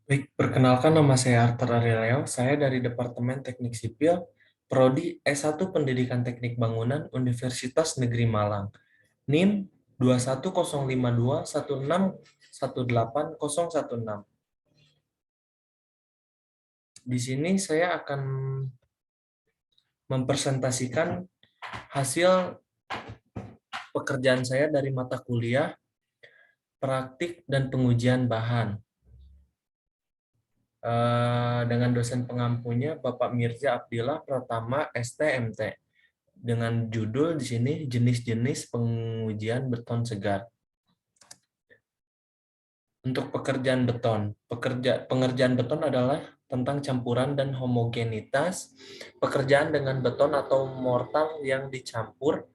Baik, perkenalkan nama saya Arthur Arileo. Saya dari Departemen Teknik Sipil, Prodi S1 Pendidikan Teknik Bangunan Universitas Negeri Malang. NIM 21052161816. Di sini saya akan mempresentasikan hasil pekerjaan saya dari mata kuliah, praktik, dan pengujian bahan. Dengan dosen pengampunya Bapak Mirza Abdillah Pratama STMT, dengan judul di sini jenis-jenis pengujian beton segar. Untuk pekerjaan beton, pengerjaan beton adalah tentang campuran dan homogenitas. Pekerjaan dengan beton atau mortar yang dicampur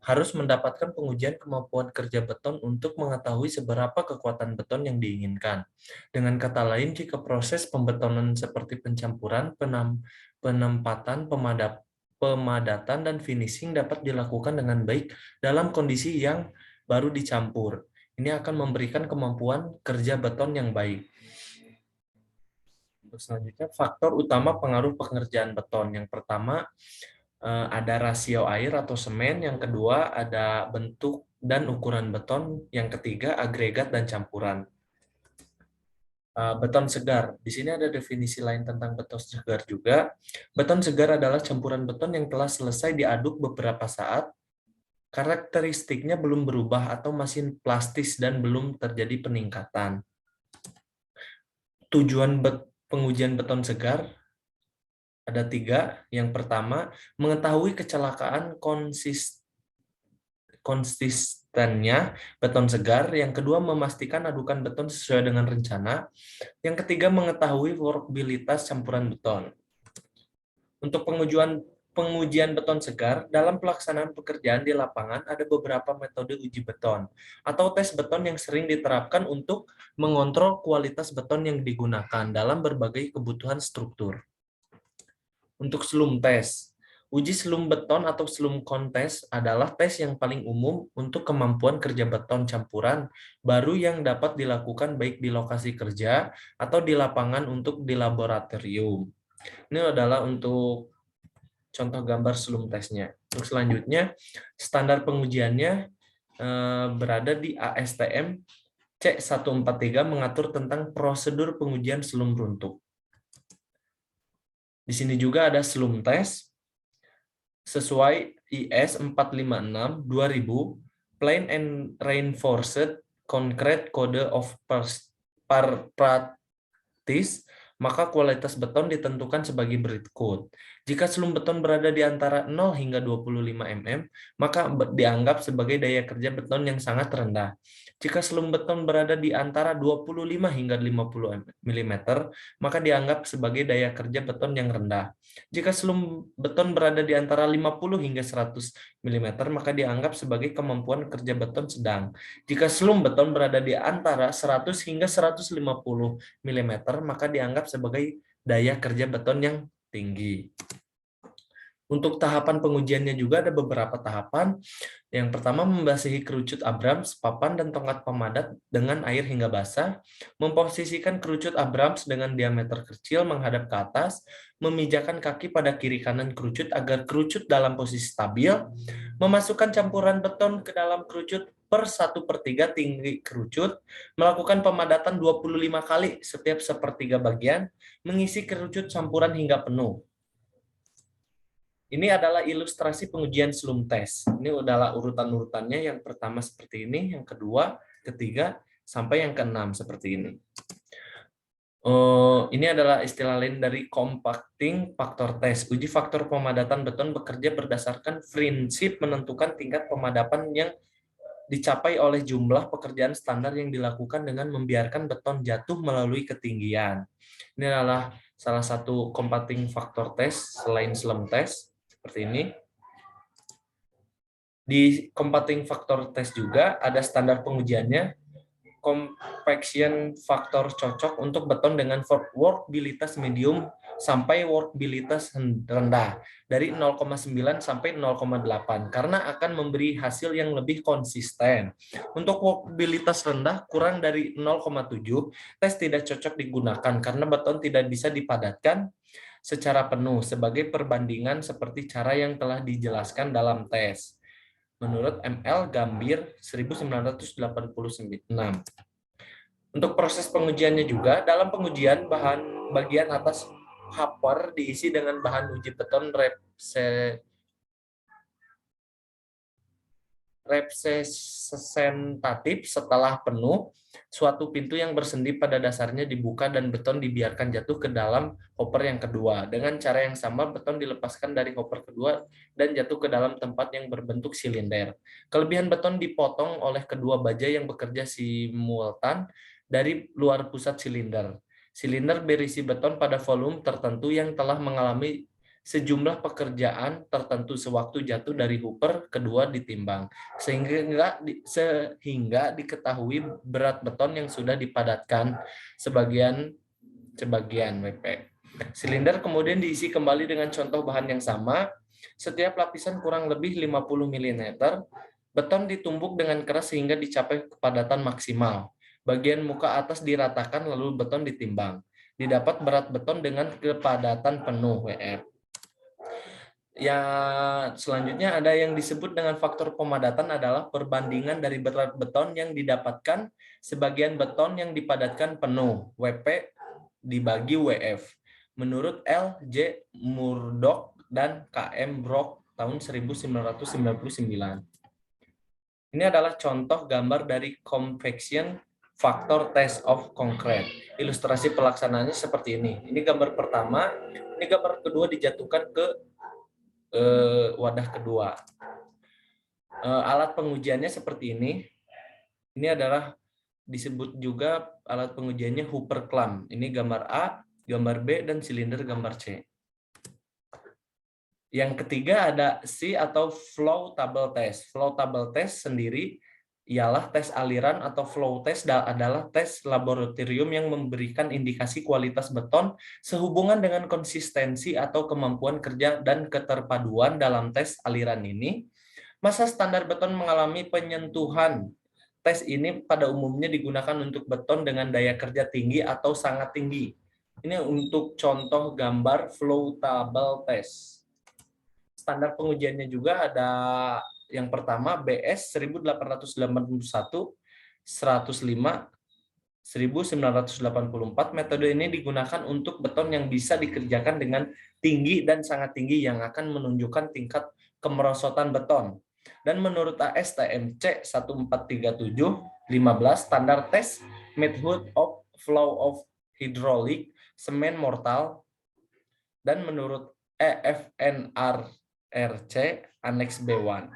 harus mendapatkan pengujian kemampuan kerja beton untuk mengetahui seberapa kekuatan beton yang diinginkan. Dengan kata lain, jika proses pembetonan seperti pencampuran, penempatan, pemadatan, dan finishing dapat dilakukan dengan baik dalam kondisi yang baru dicampur. Ini akan memberikan kemampuan kerja beton yang baik. Selanjutnya, faktor utama pengaruh pengerjaan beton. Yang pertama, ada rasio air atau semen. Yang kedua, ada bentuk dan ukuran beton. Yang ketiga, agregat dan campuran. Beton segar. Di sini ada definisi lain tentang beton segar juga. Beton segar adalah campuran beton yang telah selesai diaduk beberapa saat, karakteristiknya belum berubah atau masih plastis dan belum terjadi peningkatan. Tujuan pengujian beton segar ada 3. Yang pertama, mengetahui kecelakaan konsistennya beton segar. Yang kedua, memastikan adukan beton sesuai dengan rencana. Yang ketiga, mengetahui workabilitas campuran beton. Untuk pengujian beton segar, dalam pelaksanaan pekerjaan di lapangan ada beberapa metode uji beton atau tes beton yang sering diterapkan untuk mengontrol kualitas beton yang digunakan dalam berbagai kebutuhan struktur. Untuk slum test, uji slum beton atau slum kontes adalah tes yang paling umum untuk kemampuan kerja beton campuran baru yang dapat dilakukan baik di lokasi kerja atau di lapangan untuk di laboratorium. Ini adalah untuk contoh gambar slum testnya. Untuk selanjutnya, standar pengujiannya berada di ASTM C143 mengatur tentang prosedur pengujian slum runtuh. Di sini juga ada slum test sesuai IS 456-2000 Plain and Reinforced Concrete Code of Practice, maka kualitas beton ditentukan sebagai berikut. Jika slum beton berada di antara 0 hingga 25 mm, maka dianggap sebagai daya kerja beton yang sangat rendah. Jika slum beton berada di antara 25 hingga 50 mm, maka dianggap sebagai daya kerja beton yang rendah. Jika slum beton berada di antara 50 hingga 100 mm, maka dianggap sebagai kemampuan kerja beton sedang. Jika slum beton berada di antara 100 hingga 150 mm, maka dianggap sebagai daya kerja beton yang tinggi. Untuk tahapan pengujiannya juga ada beberapa tahapan. Yang pertama, membasahi kerucut Abrams, papan, dan tongkat pemadat dengan air hingga basah. Memposisikan kerucut Abrams dengan diameter kecil menghadap ke atas. Memijakan kaki pada kiri kanan kerucut agar kerucut dalam posisi stabil. Memasukkan campuran beton ke dalam kerucut per 1/3 tinggi kerucut. Melakukan pemadatan 25 kali setiap sepertiga bagian. Mengisi kerucut campuran hingga penuh. Ini adalah ilustrasi pengujian slum test. Ini adalah urutan-urutannya. Yang pertama seperti ini, yang kedua, ketiga, sampai yang keenam seperti ini. Ini adalah istilah lain dari compacting factor test. Uji faktor pemadatan beton bekerja berdasarkan prinsip menentukan tingkat pemadapan yang dicapai oleh jumlah pekerjaan standar yang dilakukan dengan membiarkan beton jatuh melalui ketinggian. Ini adalah salah satu compacting factor test selain slum test. Seperti ini. Di compaction factor test juga ada standar pengujiannya. Compaction factor cocok untuk beton dengan workabilitas medium sampai workabilitas rendah dari 0,9 sampai 0,8 karena akan memberi hasil yang lebih konsisten. Untuk workabilitas rendah kurang dari 0,7, tes tidak cocok digunakan karena beton tidak bisa dipadatkan secara penuh sebagai perbandingan seperti cara yang telah dijelaskan dalam tes. Menurut ML Gambir 1986. Untuk proses pengujiannya juga, dalam pengujian bagian atas hopper diisi dengan bahan uji beton representatif. Setelah penuh, suatu pintu yang bersendi pada dasarnya dibuka dan beton dibiarkan jatuh ke dalam hopper yang kedua. Dengan cara yang sama, beton dilepaskan dari hopper kedua dan jatuh ke dalam tempat yang berbentuk silinder. Kelebihan beton dipotong oleh kedua baja yang bekerja simultan dari luar pusat silinder. Silinder berisi beton pada volume tertentu yang telah mengalami sejumlah pekerjaan tertentu sewaktu jatuh dari hopper kedua ditimbang, sehingga diketahui berat beton yang sudah dipadatkan sebagian WP. Silinder kemudian diisi kembali dengan contoh bahan yang sama. Setiap lapisan kurang lebih 50 mm. Beton ditumbuk dengan keras sehingga dicapai kepadatan maksimal. Bagian muka atas diratakan lalu beton ditimbang. Didapat berat beton dengan kepadatan penuh WR. Ya, selanjutnya ada yang disebut dengan faktor pemadatan adalah perbandingan dari berat beton yang didapatkan sebagian beton yang dipadatkan penuh, WP dibagi WF. Menurut L. J. Murdoch dan KM Brock tahun 1999. Ini adalah contoh gambar dari convection factor test of concrete. Ilustrasi pelaksanaannya seperti ini. Ini gambar pertama, ini gambar kedua dijatuhkan ke wadah kedua. Alat pengujiannya seperti ini. Ini adalah disebut juga alat pengujiannya Hooper clamp. Ini gambar A, gambar B, dan silinder gambar C. Yang ketiga ada C atau flow table test. Flow table test sendiri ialah tes aliran atau flow test adalah tes laboratorium yang memberikan indikasi kualitas beton sehubungan dengan konsistensi atau kemampuan kerja dan keterpaduan dalam tes aliran ini. Masa standar beton mengalami penyentuhan. Tes ini pada umumnya digunakan untuk beton dengan daya kerja tinggi atau sangat tinggi. Ini untuk contoh gambar flow table test. Standar pengujiannya juga ada yang pertama BS 1881, 105, 1984. Metode ini digunakan untuk beton yang bisa dikerjakan dengan tinggi dan sangat tinggi yang akan menunjukkan tingkat kemerosotan beton. Dan menurut ASTM C 1437, 15 standar tes method of flow of hydraulic cement mortal, dan menurut EFNR RC Annex B1.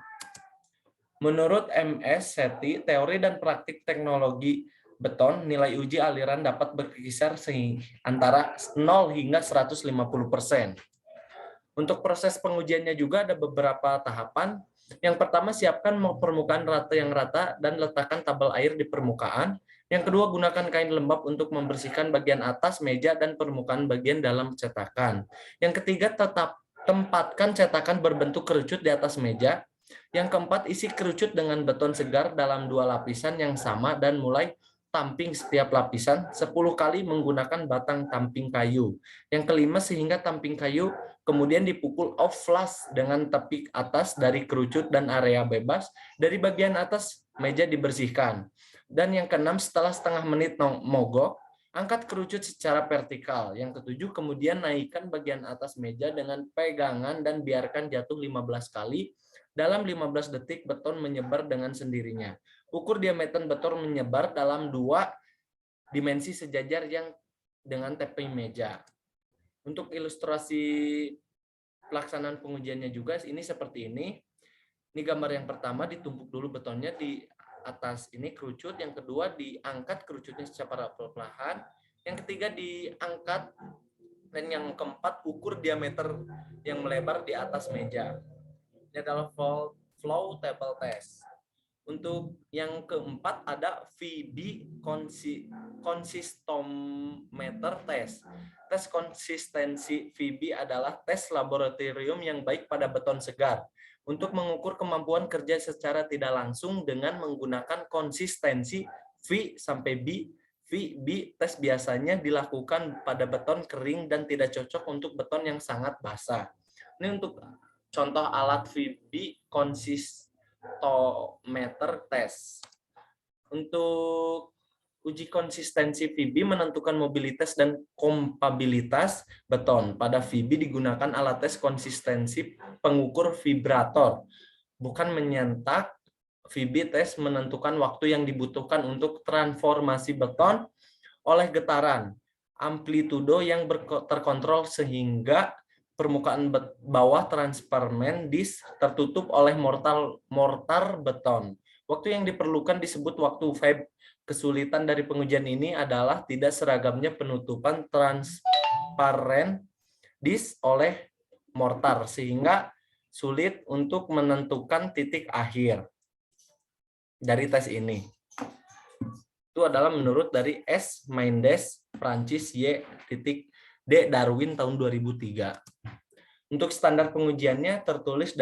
Menurut MS Seti, teori dan praktik teknologi beton, nilai uji aliran dapat berkisar antara 0 hingga 150%. Untuk proses pengujiannya juga ada beberapa tahapan. Yang pertama, siapkan permukaan yang rata dan letakkan tabel air di permukaan. Yang kedua, gunakan kain lembab untuk membersihkan bagian atas meja dan permukaan bagian dalam cetakan. Yang ketiga, tempatkan cetakan berbentuk kerucut di atas meja. Yang keempat, isi kerucut dengan beton segar dalam 2 lapisan yang sama dan mulai tamping setiap lapisan 10 kali menggunakan batang tamping kayu. Yang kelima, sehingga tamping kayu kemudian dipukul off flush dengan tepi atas dari kerucut dan area bebas dari bagian atas meja dibersihkan. Dan yang keenam, setelah setengah menit mogok, angkat kerucut secara vertikal. Yang ketujuh, kemudian naikkan bagian atas meja dengan pegangan dan biarkan jatuh 15 kali. Dalam 15 detik, beton menyebar dengan sendirinya. Ukur diameter beton menyebar dalam 2 dimensi sejajar yang dengan tepi meja. Untuk ilustrasi pelaksanaan pengujiannya juga ini seperti ini. Ini gambar yang pertama, ditumpuk dulu betonnya di atas ini kerucut, yang kedua diangkat kerucutnya secara perlahan, yang ketiga diangkat, dan yang keempat ukur diameter yang melebar di atas meja. Ini adalah flow table test. Untuk yang keempat ada VB consistometer test. Tes konsistensi VB adalah tes laboratorium yang baik pada beton segar untuk mengukur kemampuan kerja secara tidak langsung dengan menggunakan konsistensi V sampai B. VB tes biasanya dilakukan pada beton kering dan tidak cocok untuk beton yang sangat basah. Ini untuk contoh alat VB consistometer test. Untuk uji konsistensi VB menentukan mobilitas dan kompabilitas beton. Pada VB digunakan alat tes konsistensi pengukur vibrator, bukan menyentak. VB tes menentukan waktu yang dibutuhkan untuk transformasi beton oleh getaran amplitudo yang terkontrol sehingga permukaan bawah transparmen disk tertutup oleh mortar beton. Waktu yang diperlukan disebut waktu Feb. Kesulitan dari pengujian ini adalah tidak seragamnya penutupan transparan disk oleh mortar sehingga sulit untuk menentukan titik akhir dari tes ini. Itu adalah menurut dari S. Mendes, Prancis, Y. D. Darwin tahun 2003. Untuk standar pengujiannya tertulis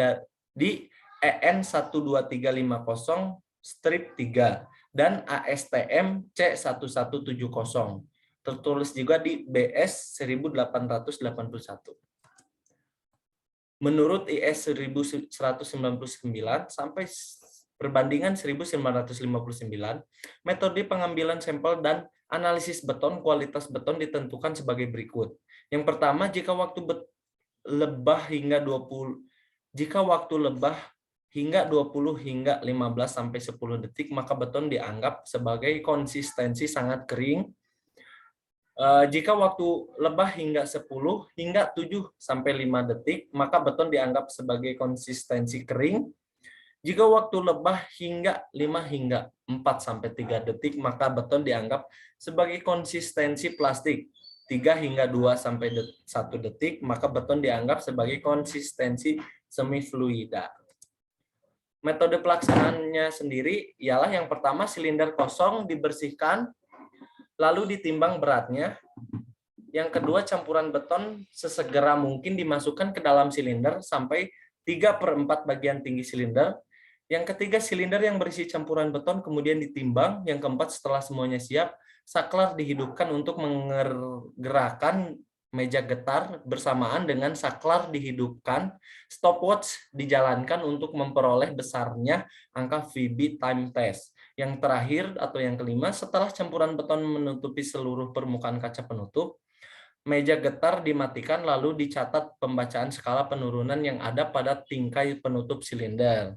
di EN 12350-3 dan ASTM C1170. Tertulis juga di BS 1881. Menurut IS 1199 sampai perbandingan 1959, metode pengambilan sampel dan analisis beton, kualitas beton ditentukan sebagai berikut. Yang pertama, jika waktu lebah hingga 20 hingga 15 sampai 10 detik, maka beton dianggap sebagai konsistensi sangat kering. Jika waktu lebah hingga 10 hingga 7 sampai 5 detik, maka beton dianggap sebagai konsistensi kering. Jika waktu lebah hingga 5 hingga 4 sampai 3 detik, maka beton dianggap sebagai konsistensi plastik. 3 hingga 2 sampai 1 detik, maka beton dianggap sebagai konsistensi semifluida. Metode pelaksanaannya sendiri ialah yang pertama, silinder kosong dibersihkan, lalu ditimbang beratnya. Yang kedua, campuran beton sesegera mungkin dimasukkan ke dalam silinder sampai 3/4 bagian tinggi silinder. Yang ketiga, silinder yang berisi campuran beton kemudian ditimbang. Yang keempat, setelah semuanya siap, saklar dihidupkan untuk menggerakkan meja getar bersamaan dengan saklar dihidupkan. Stopwatch dijalankan untuk memperoleh besarnya angka VB time test. Yang terakhir atau yang kelima, setelah campuran beton menutupi seluruh permukaan kaca penutup, meja getar dimatikan lalu dicatat pembacaan skala penurunan yang ada pada tingkai penutup silinder.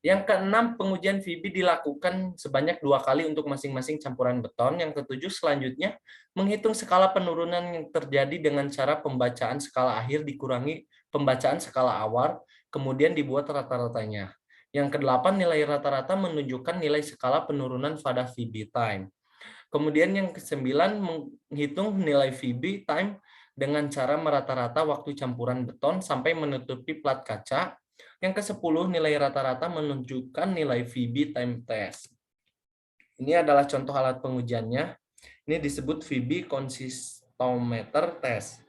Yang keenam, pengujian VB dilakukan sebanyak 2 kali untuk masing-masing campuran beton. Yang ketujuh, selanjutnya, menghitung skala penurunan yang terjadi dengan cara pembacaan skala akhir dikurangi pembacaan skala awal, kemudian dibuat rata-ratanya. Yang kedelapan, nilai rata-rata menunjukkan nilai skala penurunan pada VB time. Kemudian yang kesembilan, menghitung nilai VB time dengan cara merata-rata waktu campuran beton sampai menutupi plat kaca. Yang ke-10, nilai rata-rata menunjukkan nilai VB time test. Ini adalah contoh alat pengujiannya. Ini disebut VB consistometer test.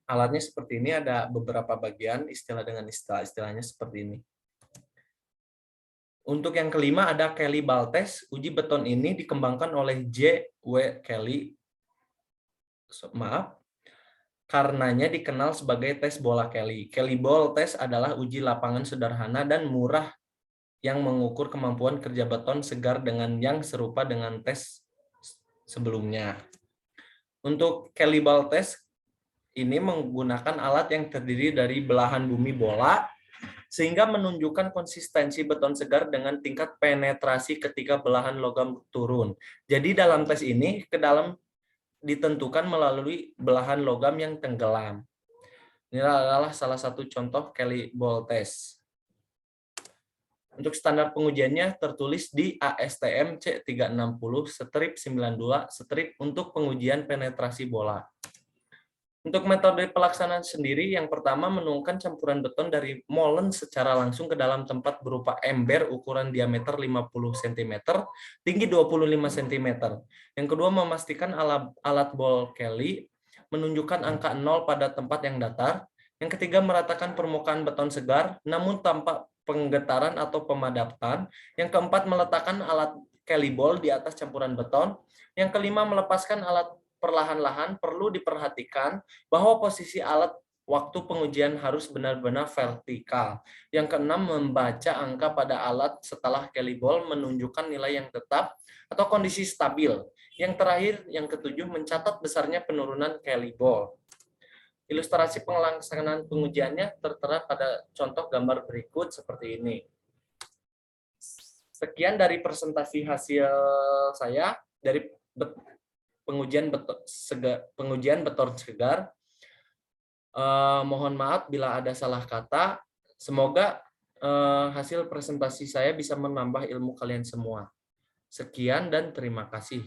Alatnya seperti ini, ada beberapa bagian, istilah dengan istilah-istilahnya seperti ini. Untuk yang kelima ada Kelly Ball test. Uji beton ini dikembangkan oleh J. W. Kelly. Karenanya dikenal sebagai tes bola Kelly. Kelly Ball test adalah uji lapangan sederhana dan murah yang mengukur kemampuan kerja beton segar dengan yang serupa dengan tes sebelumnya. Untuk Kelly Ball test ini menggunakan alat yang terdiri dari belahan bumi bola sehingga menunjukkan konsistensi beton segar dengan tingkat penetrasi ketika belahan logam turun. Jadi dalam tes ini ke dalam ditentukan melalui belahan logam yang tenggelam. Ini adalah salah satu contoh Kelly Ball test. Untuk standar pengujiannya tertulis di ASTM C360/92/ untuk pengujian penetrasi bola. Untuk metode pelaksanaan sendiri, yang pertama menuangkan campuran beton dari molen secara langsung ke dalam tempat berupa ember ukuran diameter 50 cm, tinggi 25 cm. Yang kedua, memastikan alat ball Kelly menunjukkan angka 0 pada tempat yang datar. Yang ketiga, meratakan permukaan beton segar, namun tanpa penggetaran atau pemadatan. Yang keempat, meletakkan alat Kelly ball di atas campuran beton. Yang kelima, melepaskan alat perlahan-lahan. Perlu diperhatikan bahwa posisi alat waktu pengujian harus benar-benar vertikal. Yang keenam, membaca angka pada alat setelah Kelly ball menunjukkan nilai yang tetap atau kondisi stabil. Yang terakhir, yang ketujuh, mencatat besarnya penurunan Kelly ball. Ilustrasi pelaksanaan pengujiannya tertera pada contoh gambar berikut seperti ini. Sekian dari presentasi hasil saya dari pengujian beton segar. Mohon maaf bila ada salah kata. Semoga hasil presentasi saya bisa menambah ilmu kalian semua. Sekian dan terima kasih.